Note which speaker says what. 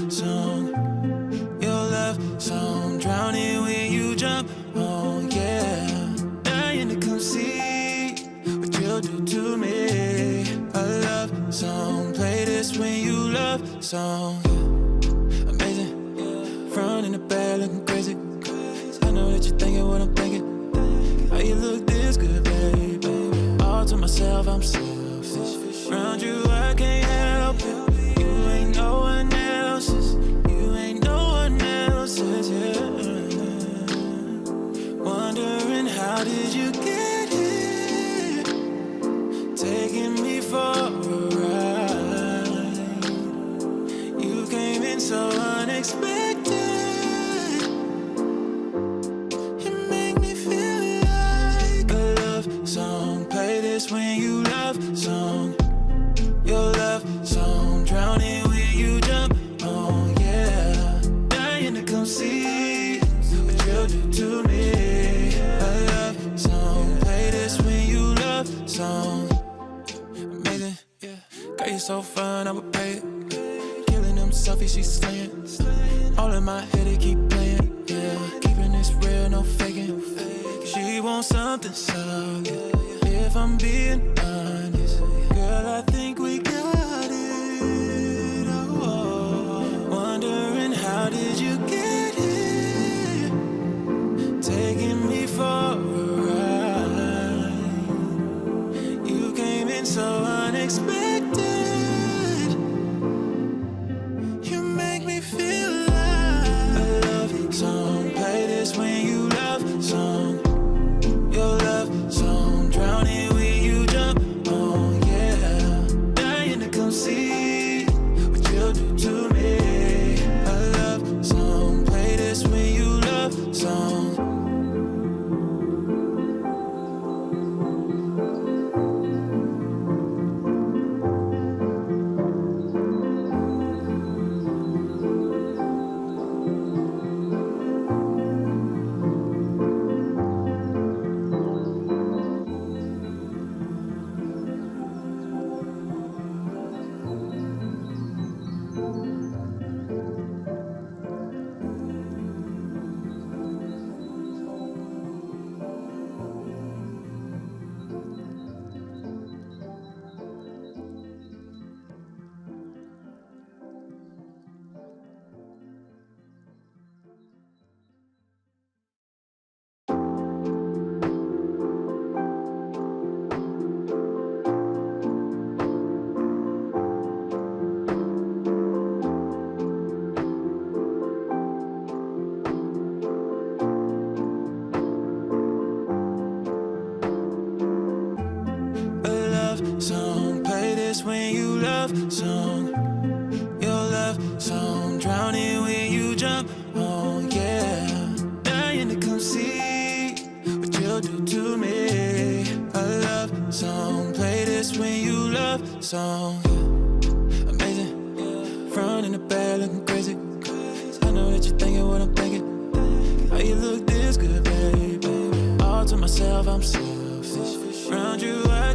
Speaker 1: song, your love song, drowning when you jump on, yeah. Dying to come see what you'll do to me. A love song, play this when you love song. Amazing, front and the back looking crazy. I know that you're thinking what I'm thinking. How you look this good, baby? All to myself, I'm selfish. Around you, I can't help it. You ain't no one else's. You ain't no one else's, yeah. Wondering how did you get here? Taking me for a ride. You came in so unexpected. Song, play this when you love song, your love song, drowning when you jump on, yeah. Dying to come see what you'll do to me. A love song, play this when you love song. Amazing, yeah. Girl, you're so fun, I would pay it. Killing them selfies, she's slaying. All in my head, it keep playing, yeah. Keeping this real, no faking. She wants something solid. If I'm being honest, girl, I think we got it. Oh, wondering how did you get here? Taking me for a ride. You came in so unexpected. You make me feel like a love song. Play this when you love song. Your love song, drowning when you jump on, yeah. Dying to come see what you'll do to me. A love song, play this when you love song. Song, play this when you love song, your love song, drowning when you jump on, yeah. Dying to come see what you'll do to me. A love song, play this when you love song. Amazing, front and the back looking crazy. I know that you're thinking what I'm thinking. How you look this good, baby? All to myself, I'm selfish. Around you, I